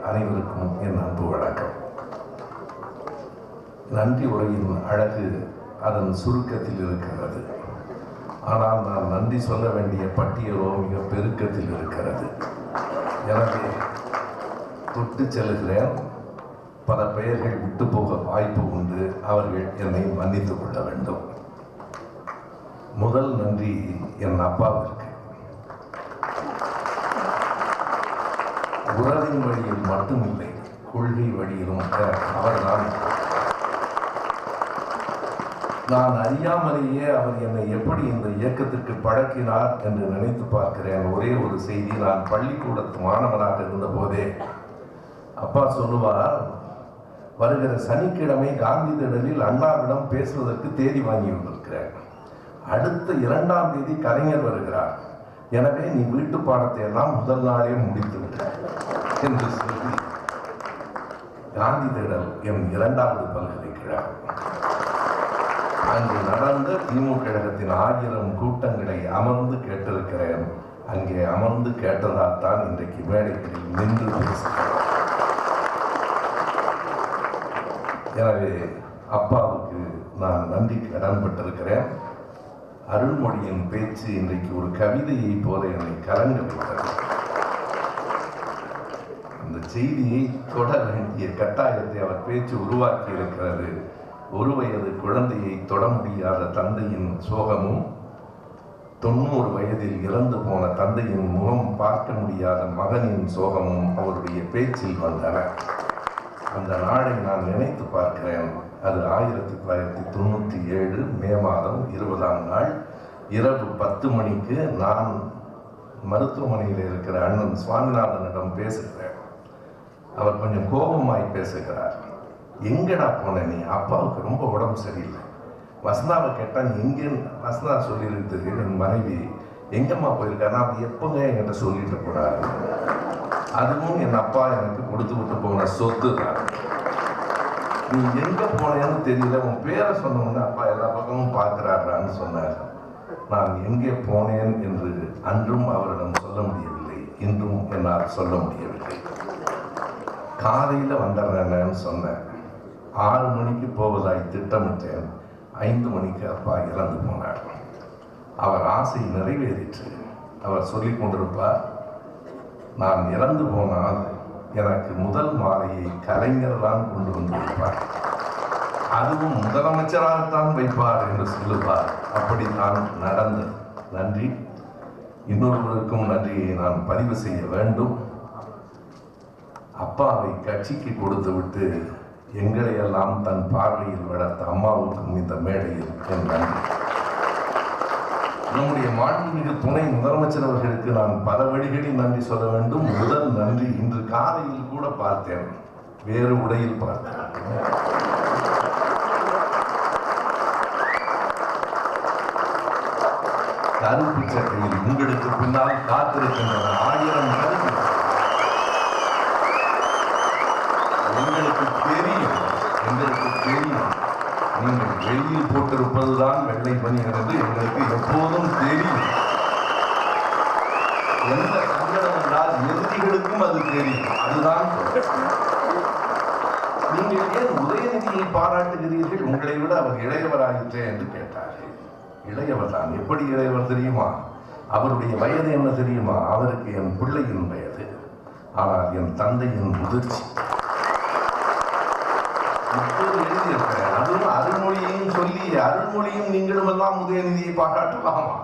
அனைவருக்கும் என் அன்பு வணக்கம். நன்றி உரையின் அழகு அதன் சுருக்கத்தில் இருக்கிறது. ஆனால் நான் நன்றி சொல்ல வேண்டிய பட்டியலோ மிக பெருக்கத்தில் இருக்கிறது. எனவே தொட்டு செல்கிறேன். பல பெயர்கள் விட்டு போக வாய்ப்பு உண்டு. அவர்கள் என்னை மன்னித்துக் கொள்ள வேண்டும். முதல் நன்றி என் அப்பாவிற்கு. உறவின் வழியில் மட்டுமில்லை, கொள்கை வழியிலும் அவர்தான். நான் அறியாமலேயே அவர் என்னை எப்படி இந்த இயக்கத்திற்கு பழக்கினார் என்று நினைத்து பார்க்கிறேன். ஒரே ஒரு செய்தி, நான் பள்ளிக்கூடத்து மாணவனாக இருந்த போதே அப்பா சொல்லுவார், வருகிற சனிக்கிழமை காந்தி திடலில் அண்ணாவிடம் பேசுவதற்கு தேதி வாங்கி வந்திருக்கிறேன். அடுத்த 2ஆம் தேதி கலைஞர் வருகிறார். எனவே நீ வீட்டு பாடத்தை எல்லாம் முதல் நாளே முடித்து விட்ட என்று சொல்லி காந்தி திடல் என் 2வது பல்கலைக்கழகம். அங்கு நடந்த திமுக கழகத்தின் 1000 கூட்டங்களை அமர்ந்து கேட்டிருக்கிறேன். அங்கே அமர்ந்து கேட்டதால் தான் இன்றைக்கு மேடைகளில் நின்று பேசுகிறேன். எனவே அப்பாவுக்கு நான் நன்றி கடன்பட்டிருக்கிறேன். அருள்மொழியின் பேச்சு இன்றைக்கு ஒரு கவிதையை போல என்னை கலங்க வைத்தது. அந்த செய்தியை தொட வேண்டிய கட்டாயத்தை அவர் பேச்சு உருவாக்கி இருக்கிறது. 1 வயது குழந்தையை தொட முடியாத தந்தையின் சோகமும் 90 வயதில் இறந்து போன தந்தையின் முகம் பார்க்க முடியாத மகனின் சோகமும் அவருடைய பேச்சில் வந்தன. அந்த நாளை நான் நினைத்து பார்க்கிறேன். அது 1997 மே மாதம் 20ஆம் நாள் இரவு 10 மணிக்கு நான் மருத்துவமனையில் இருக்கிற அண்ணன் சுவாமிநாதனிடம் பேசுகிறேன். அவர் கொஞ்சம் கோபமாய் பேசுகிறார். எங்கடா போன நீ? அப்பாவுக்கு ரொம்ப உடம்பு சரியில்லை. வசந்தாவை கேட்டால் நீ எங்கே? வசந்தா சொல்லியிருக்குது என் மனைவி. எங்கம்மா போயிருக்காருன்னா அது எப்போங்க என்கிட்ட சொல்லிட்டு போனாரு. அதுவும் என் அப்பா எனக்கு கொடுத்து விட்டு போன சொத்து தான். நீ எங்க போனேன்னு தெரியல, உன் பேரை சொன்னோம்னா அப்பா எல்லா பக்கமும் பார்க்கிறாரான்னு சொன்னார். நான் எங்கே போனேன் என்று அன்றும் அவரிடம் சொல்ல முடியவில்லை, இன்றும் என்னால் சொல்ல முடியவில்லை. காலையில் வந்துடுறேன்னு சொன்னேன். 6 மணிக்கு போவதாய் திட்டமிட்டேன். 5 மணிக்கு அப்பா இறந்து போனார். அவர் ஆசை நிறைவேறிற்று. அவர் சொல்லிக் கொண்டிருப்பார், நான் இறந்து போனால் எனக்கு முதல் மாலையை கலைஞர் தான் கொண்டு வந்திருப்பார், அதுவும் முதலமைச்சராகத்தான் வைப்பார் என்று சொல்லுவார். அப்படித்தான் நடந்தது. நன்றி. இன்னொருவருக்கும் நன்றியை நான் பதிவு செய்ய வேண்டும். அப்பாவை கட்சிக்கு கொடுத்து விட்டு எங்களை எல்லாம் தன் பார்வையில் வளர்த்த அம்மாவுக்கும் இந்த மேடையில் என் நன்றி. நம்முடைய மாண்புமிகு துணை முதலமைச்சர் அவர்களுக்கு நான் பல வழிகளில் நன்றி சொல்ல வேண்டும். முதல் நன்றி, இன்று காலையில் கூட பார்த்தேன், வேறு உடையில் பார்த்தேன். கருப்பு சட்டையில் உங்களுக்கு பின்னால் காத்திருக்கின்றன 1000 கருப்பு. எங்களுக்கு தெரியும் நீங்கள் வெளியில் போட்டிருப்பதுதான் வெள்ளை பணிகிறது. எங்களுக்கு எப்போதும் தெரியும். எந்த சங்கடம் என்றால் எதிரிகளுக்கும் அது தெரியும். அதுதான் நீங்கள் ஏன் உதயநிதியை பாராட்டுகிறீர்கள்? உங்களை விட அவர் இளையவராயிற்றே என்று கேட்டார்கள். இளையவர் தான். எப்படி இளையவர் தெரியுமா? அவருடைய வயது என்ன தெரியுமா? அவருக்கு என் பிள்ளையின் வயது. ஆனால் என் தந்தையின் முதிர்ச்சி. இப்போது எழுதியிருக்கிறேன். அதுவும் அருள்மொழியையும் சொல்லி, அருள்மொழியும் நீங்களும் எல்லாம் உதயநிதியை பாராட்டலாமா?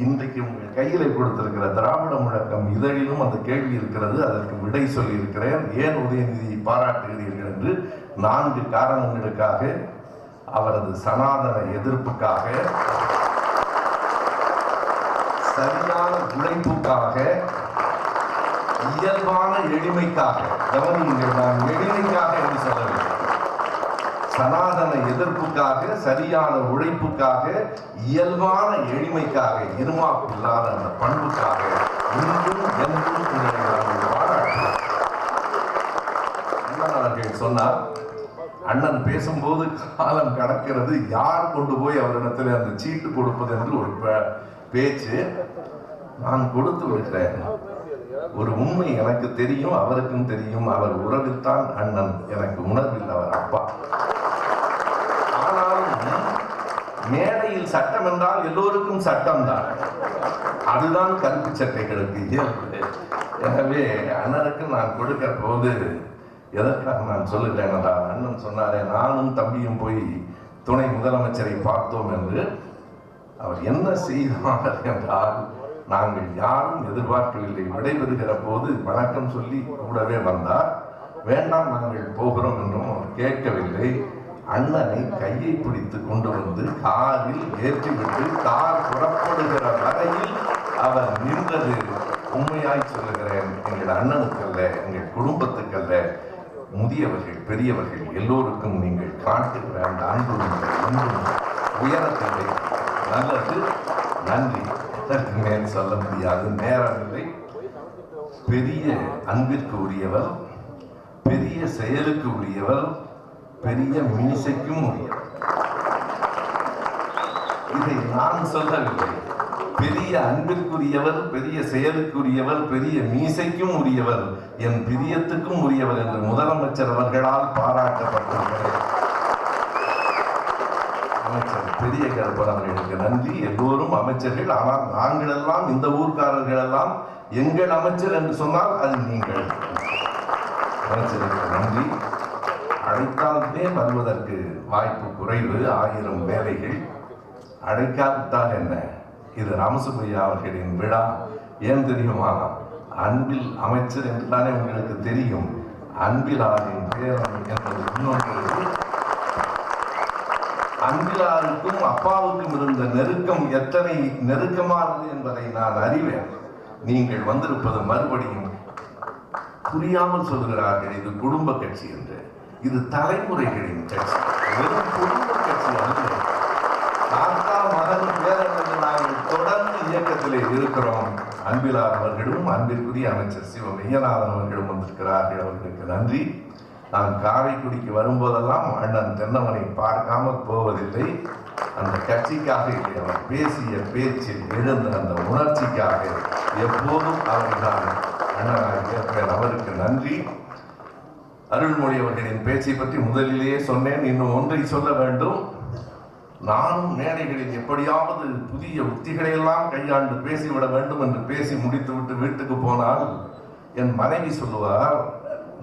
இன்றைக்கு உங்கள் கையில கொடுத்திருக்கிற திராவிட முழக்கம் இதழிலும் அந்த கேள்வி இருக்கிறது. அதற்கு விடை சொல்லி இருக்கிறேன். ஏன் உதயநிதியை பாராட்டுகிறீர்கள் என்று 4 காரணங்களுக்காக. அவரது சனாதன எதிர்ப்புக்காக, சரியான உழைப்புக்காக, இயல்பான எளிமைக்காக. கவனியுங்கள், நான் எளிமைக்காக என்று சொல்லவில்லை. சனாதன எதிர்ப்புக்காக, சரியான உழைப்புக்காக, இயல்பான எளிமைக்காக, இருமாப்பில்லாத அந்த பண்புக்காக இன்றும் என்றும் அவர்கள் சொன்னார். அண்ணன் பேசும்போது காலம் கடக்கிறது, யார் கொண்டு போய் அவரிடத்தில் அந்த சீட்டு கொடுப்பது என்று ஒரு பேச்சு. நான் கொடுத்து விடுகிறேன். ஒரு உண்மை எனக்கு தெரியும், அவருக்கும் தெரியும். அவர் உறவில்தான் அண்ணன், எனக்கு உணர்வில் அவர் அப்பா. ஆனாலும் மேடையில் சட்டம் என்றால் எல்லோருக்கும் சட்டம் தான். அதுதான் கருப்பு சட்டைகளுக்கு இயல்பு. எனவே அண்ணனுக்கு நான் கொடுக்கிற போது எதற்காக நான் சொல்லுகிறேன் என்றால், அண்ணன் சொன்னாரே நானும் தம்பியும் போய் துணை முதலமைச்சரை பார்த்தோம் என்று. அவர் என்ன செய்தார் என்றால், நாங்கள் யாரும் எதிர்பார்க்கவில்லை. விடைபெறுகிற போது வணக்கம் சொல்லி கூடவே வந்தார். வேண்டாம் நாங்கள் போகிறோம் என்றும் அவர் கேட்கவில்லை. அண்ணனை கையை பிடித்து கொண்டு வந்து காரில் ஏற்றிவிட்டு கார் புறப்படுகிற வரையில் அவர் நின்றது. உண்மையாய் சொல்லுகிறேன், எங்கள் அண்ணனுக்கல்ல, எங்கள் குடும்பத்துக்கல்ல, முதியவர்கள் பெரியவர்கள் எல்லோருக்கும் நீங்கள் காட்டுகிற அந்த அன்பு உயரத்தை நல்லது. நன்றி. அதற்கு மேல் சொல்ல முடியாது, நேரமில்லை. பெரிய அன்பிற்கு உரியவர், பெரிய செயலுக்கு உரியவர், பெரிய மீசைக்கும் உரியவர். இதை நான் சொல்லவில்லை. பெரிய அன்பிற்குரியவர், பெரிய செயலுக்குரியவர், பெரிய மீசைக்கும் உரியவர், என் பிரியத்துக்கும் உரியவர் என்று முதலமைச்சர் அவர்களால் பாராட்டப்பட்டிருக்கிறார். அமைச்சர் பெரிய கருப்பன் அவர்களுக்கு நன்றி. எல்லோரும் அமைச்சர்கள். ஆனால் நாங்கள் எல்லாம், இந்த ஊர்க்காரர்கள் எல்லாம் எங்கள் அமைச்சர் என்று சொன்னால் அது நீங்கள். அமைச்சருக்கு நன்றி. அழைத்தால்தே வருவதற்கு வாய்ப்பு குறைவு, 1000 வேலைகள். அழைக்காவிட்டால் என்ன? இது ராமசுப்பையா அவர்களின் விழா. ஏன் தெரியுமா? அன்பில் அமைச்சர் என்றுதானே உங்களுக்கு தெரியும். அன்பிலாரின் பேரம் என்பது இன்னொன்று. அன்பிலாருக்கும் அப்பாவுக்கும் இருந்த நெருக்கம் எத்தனை நெருக்கமானது என்பதை நான் அறிவேன். நீங்கள் வந்திருப்பது மறுபடியும் புரியாமல் சொல்கிறார்கள் இது குடும்ப கட்சி என்று. இது தலைமுறைகளின் கட்சி, வெறும் குடும்ப கட்சி அல்ல. தாத்தா மகன் பேரன் என்று நாங்கள் தொடர்ந்து இயக்கத்திலே இருக்கிறோம். அன்பிலார் அவர்களும் அன்பிற்குரிய அமைச்சர் சிவ மெய்யநாதன் அவர்களும் வந்திருக்கிறார்கள். அவர்களுக்கு நன்றி. நான் காரைக்குடிக்கு வரும்போதெல்லாம் அண்ணன் தென்னமனை பார்க்காமல் போவதில்லை. அந்த கட்சிக்காக இல்லை, அவர் பேசிய பேச்சில் எழுந்த அந்த உணர்ச்சிக்காக எப்போதும் அவரை நான் அண்ணனாக கேட்பேன். அவருக்கு நன்றி. அருள்மொழி அவர்களின் பேச்சை பற்றி முதலிலேயே சொன்னேன். இன்னும் ஒன்றை சொல்ல வேண்டும். நானும் மேடைகளில் எப்படியாவது புதிய உத்திகளை எல்லாம் கையாண்டு பேசிவிட வேண்டும் என்று பேசி முடித்துவிட்டு வீட்டுக்கு போனால் என் மனைவி சொல்லுவார்,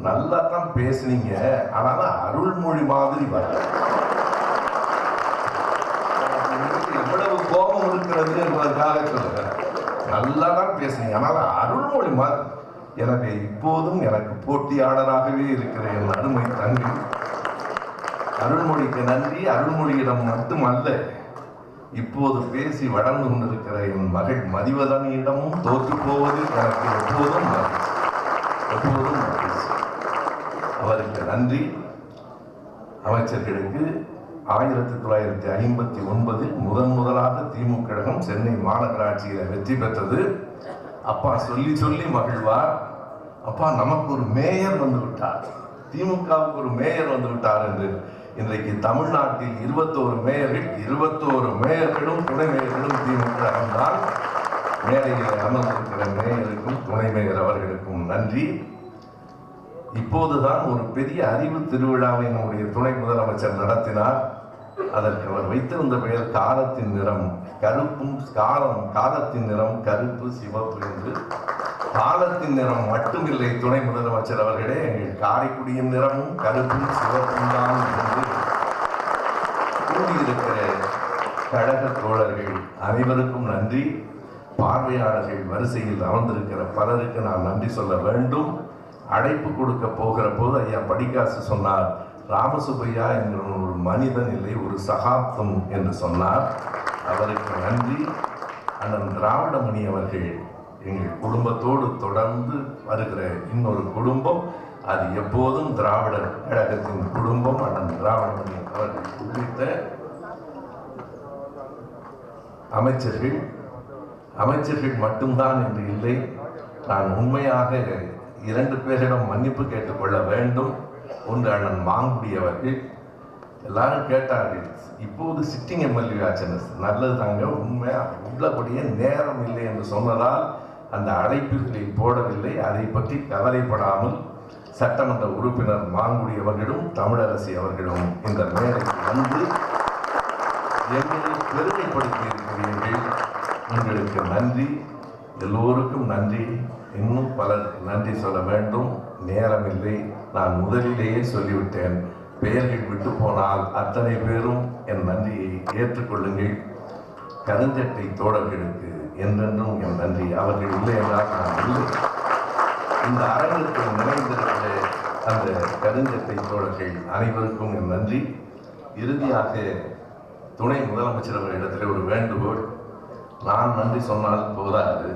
நல்லா தான் பேசுனீங்க, ஆனாலும் அருள்மொழி மாதிரி வர எவ்வளவு கோபம் இருக்கிறது என்பதற்காக சொல்லுகிறேன். நல்லா தான் பேசுனீங்க, ஆனாலும் அருள்மொழி மாதிரி. எனவே இப்போதும் எனக்கு போட்டியாளராகவே இருக்கிற என் அருமை தங்கி அருள்மொழிக்கு நன்றி. அருள்மொழியிடம் மட்டுமல்ல, இப்போது பேசி வளர்ந்து கொண்டிருக்கிற என் மகள் மதிவதனியிடமும் தோற்று போவது எனக்கு எப்போதும் எப்போதும் அவருக்கு நன்றி. அமைச்சர்களுக்கு 1959 முதலாக திமுக கழகம் சென்னை மாநகராட்சியில் வெற்றி பெற்றது. அப்பா சொல்லி சொல்லி மகிழ்வார், அப்பா நமக்கு ஒரு மேயர் வந்து விட்டார், திமுகவுக்கு ஒரு மேயர் வந்து விட்டார் என்று. இன்றைக்கு தமிழ்நாட்டில் 21 மேயர்கள், 21 மேயர்களும் துணை மேயர்களும் திமுக தான். மேடையில் அமர்ந்திருக்கிற மேயருக்கும் துணை மேயர் அவர்களுக்கும் நன்றி. இப்போதுதான் ஒரு பெரிய அறிவு திருவிழாவை நம்முடைய துணை முதலமைச்சர் நடத்தினார். அதற்கு அவர் வைத்திருந்த பெயர் காலத்தின் நிறம் கருப்பும், காலத்தின் நிறம் கருப்பு சிவப்பு என்று. காலத்தின் நிறம் மட்டுமில்லை துணை முதலமைச்சர் அவர்களே, எங்கள் காரைக்குடியின் நிறமும் கருப்பும் சிவப்பும் தான் என்று கூடியிருக்கிற கழக தோழர்கள் அனைவருக்கும் நன்றி. பார்வையாளர்கள் வரிசையில் அமர்ந்திருக்கிற பலருக்கு நான் நன்றி சொல்ல வேண்டும். அழைப்பு கொடுக்க போகிற போது ஐயா படிக்காசு சொன்னார், ராமசுப்பையா என்கிற ஒரு மனிதன் இல்லை, ஒரு சகாப்தம் என்று சொன்னார். அவருக்கு நன்றி. அண்ணன் திராவிடமணி அவர்கள் எங்கள் குடும்பத்தோடு தொடர்ந்து வருகிற இன்னொரு குடும்பம், அது எப்போதும் திராவிடர் கழகத்தின் குடும்பம். அண்ணன் திராவிடமணி அவர்கள் உள்ளிட்ட அமைச்சர்கள் மட்டும்தான் என்று இல்லை. நான் உண்மையாக 2 பேரிடம் மன்னிப்பு கேட்டுக்கொள்ள வேண்டும். ஒன்று அண்ணன் மாங்குடி அவர்கள். எல்லாரும் கேட்டார்கள், இப்போது சிட்டிங் எம்எல்ஏ ஆச்சு, நல்லது தாங்க, உண்மையா உள்ளபடியே நேரம் இல்லை என்று சொன்னதால் அந்த அழைப்புகளில் போடவில்லை. அதை பற்றி கவலைப்படாமல் சட்டமன்ற உறுப்பினர் மாங்குடி அவர்களும் தமிழரசி அவர்களும் இந்த மேடைக்கு வந்து எங்களை பெருமைப்படுத்தி இருக்கிறீர்கள். உங்களுக்கு நன்றி, எல்லோருக்கும் நன்றி. இன்னும் பலர் நன்றி சொல்ல வேண்டும், நேரமில்லை. நான் முதலிலேயே சொல்லிவிட்டேன், பெயர்கள் விட்டு போனால் அத்தனை பேரும் என் நன்றியை ஏற்றுக்கொள்ளுங்கள். கருஞ்சட்டை தோழர்களுக்கு என்றென்றும் என் நன்றி. அவர்கள் இல்லை என்றால் நான் இல்லை. இந்த அரங்கத்தில் நினைந்திருக்கிற அந்த கருஞ்சட்டை தோழர்கள் அனைவருக்கும் என் நன்றி. இறுதியாக துணை முதலமைச்சர் அவர்களிடத்தில் ஒரு வேண்டுகோள். நான் நன்றி சொன்னால் போதாது,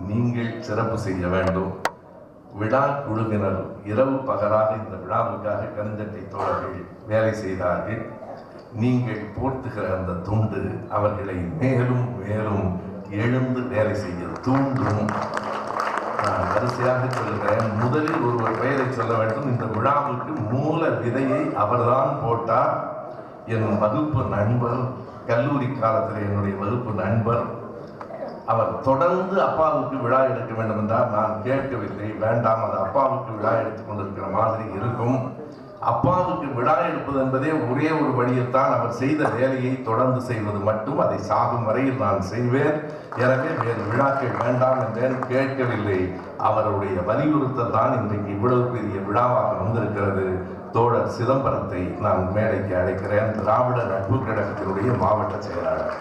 நீங்கள் சிறப்பு செய்ய வேண்டும். விழா குழுவினர் இரவு பகலாக இந்த விழாவுக்காக கருஞ்சட்டை தோழர்கள் வேலை செய்தார்கள். நீங்கள் போர்த்துகிற அந்த துண்டு அவர்களை மேலும் மேலும் எழுந்து வேலை செய்ய தூண்டும். நான் வரிசையாக சொல்லுகிறேன். முதலில் ஒருவர் பெயரை சொல்ல வேண்டும். இந்த விழாவுக்கு மூல விதையை அவர்தான் போட்டார். என் வகுப்பு நண்பர், கல்லூரி காலத்தில் என்னுடைய வகுப்பு நண்பர். அவர் தொடர்ந்து அப்பாவுக்கு விழா எடுக்க வேண்டும் என்றால் நான் கேட்கவில்லை. வேண்டாம், அது அப்பாவுக்கு விழா எடுத்துக் கொண்டிருக்கிற மாதிரி இருக்கும். அப்பாவுக்கு விழா எடுப்பது என்பதே ஒரே ஒரு வழியில் தான். அவர் செய்த வேலையை தொடர்ந்து செய்வது மட்டும். அதை சாகும் வரையில் நான் செய்வேன். எனவே வேறு விழாக்கள் வேண்டாம் என்றேன், கேட்கவில்லை. அவருடைய வலியுறுத்தல் தான் இன்றைக்கு இவ்வளவு பெரிய விழாவாக வந்திருக்கிறது. தோழர் சிதம்பரத்தை நான் மேடைக்கு அழைக்கிறேன், திராவிட நட்பு கழகத்தினுடைய மாவட்ட செயலாளர்.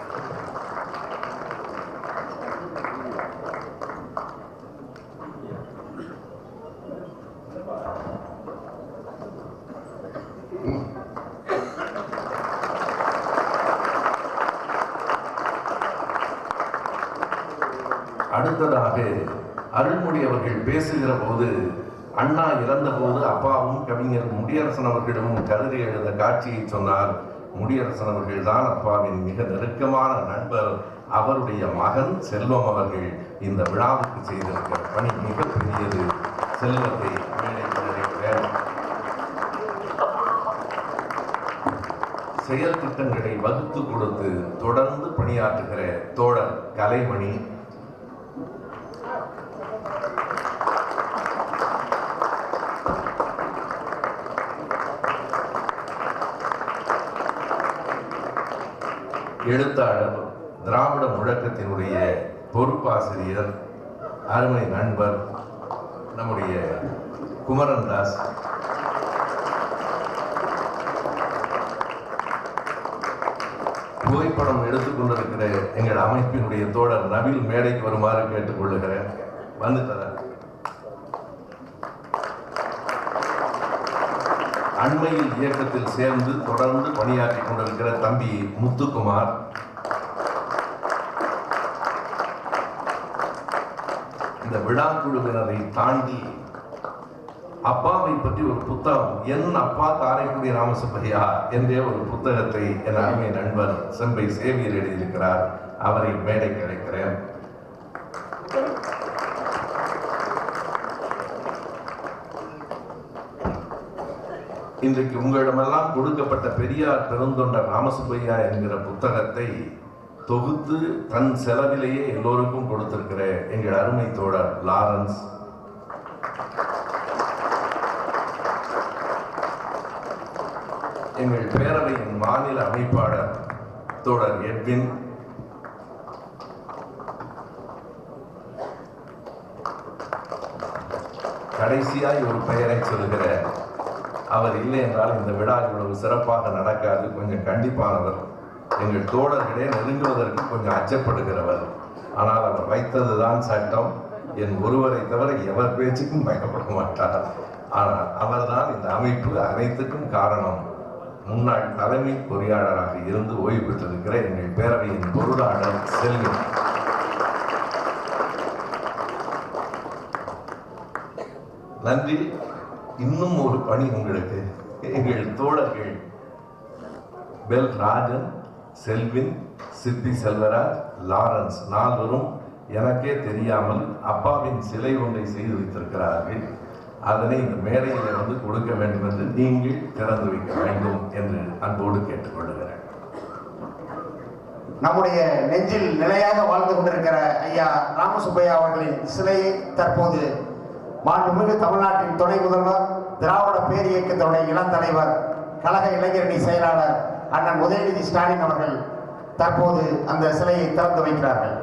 அடுத்ததாக அருள்மொழி அவர்கள் பேசுகிற போது, அண்ணா இறந்த போது அப்பாவும் கவிஞர் முடியரசன் அவர்களிடம் கருதி எழுத காட்சியை சொன்னார். முடியரசன் அவர்கள் தான் அப்பாவின் மிக நெருக்கமான நண்பர். அவருடைய மகன் செல்வம் அவர்கள் இந்த விழாவுக்கு செய்திருக்கிற பணி மிகப்பெரியது. செல்வத்தை செயல் திட்டங்களை வகுத்து கொடுத்து தொடர்ந்து பணியாற்றுகிற தோழர் கலைமணி, எழுத்தாளர், திராவிட முழக்கத்தினுடைய பொறுப்பாசிரியர், அருமை நண்பர் நம்முடைய குமரன் தாஸ், புகைப்படம் எடுத்துக்கொண்டிருக்கிற எங்கள் அமைப்பினுடைய தோழர் நபில் மேடைக்கு வருமாறு கேட்டுக்கொள்ளுகிறேன். வந்துட்டார். அண்மையில் இயக்கத்தில் சேர்ந்து தொடர்ந்து பணியாற்றிக் கொண்டிருக்கிற தம்பி முத்துக்குமார், இந்த விழா குழுவினரை தாண்டி அப்பாவை பற்றி ஒரு புத்தகம், என் அப்பா காரைக்குடி ராமசுப்பையா என்றே ஒரு புத்தகத்தை என் அருமை நண்பர் செம்பை சேவியர் எழுதியிருக்கிறார். அவரை மேடைக்கு அழைக்கிறேன். இன்றைக்கு உங்களிடமெல்லாம் கொடுக்கப்பட்ட பெரியார் பெருந்தொண்டர் ராமசுப்பையா என்கிற புத்தகத்தை தொகுத்து தன் செலவிலேயே எல்லோருக்கும் கொடுத்திருக்கிற எங்கள் அருமை தோழர் லாரன்ஸ், எங்கள் பேரவையின் மாநில அமைப்பாளர் தோழர் எட்வின், கடைசியாய் ஒரு பெயரை சொல்லுகிற, அவர் இல்லை என்றால் இந்த விழா இவ்வளவு சிறப்பாக நடக்காது, கொஞ்சம் கண்டிப்பானவர், எங்கள் தோழர்களே நெருங்குவதற்கு கொஞ்சம் அச்சப்படுகிறவர். ஆனால் அவர் வைத்ததுதான் சட்டம். என் ஒருவரை தவிர எவர் பேச்சுக்கும் பயப்பட மாட்டார். ஆனால் அவர்தான் இந்த அமைப்பு அனைத்துக்கும் காரணம். முன்னாள் தலைமை பொறியாளராக இருந்து ஓய்வு பெற்றிருக்கிற எங்கள் பேரவையின் பொருளாளர் செல்வி. நன்றி. இன்னும் ஒரு பணி உங்களுக்கு. எங்கள் தோழர்கள் பெல் ராஜன், செல்வின், சித்தி செல்வராஜ், லாரன்ஸ் நால்வரும் எனக்கே தெரியாமல் அப்பாவின் சிலை ஒன்றை செய்து வைத்திருக்கிறார்கள். அதனை இந்த மேடையில் வந்து கொடுக்க வேண்டும் என்று நீங்கள் திறந்து வைக்க வேண்டும் என்று அன்போடு கேட்டுக்கொள்கிறேன். நம்முடைய நெஞ்சில் நிலையாக வாழ்ந்து கொண்டிருக்கிற ஐயா ராமசுப்பையா அவர்களின் சிலையை தற்போது மாண்புமிகு தமிழ்நாட்டின் துணை முதல்வர், திராவிட பேரியக்கத்தினுடைய இளம் தலைவர், கழக இளைஞரணி செயலாளர் அண்ணன் உதயநிதி ஸ்டாலின் அவர்கள் தற்போது அந்த சிலையை திறந்து வைக்கிறார்கள்.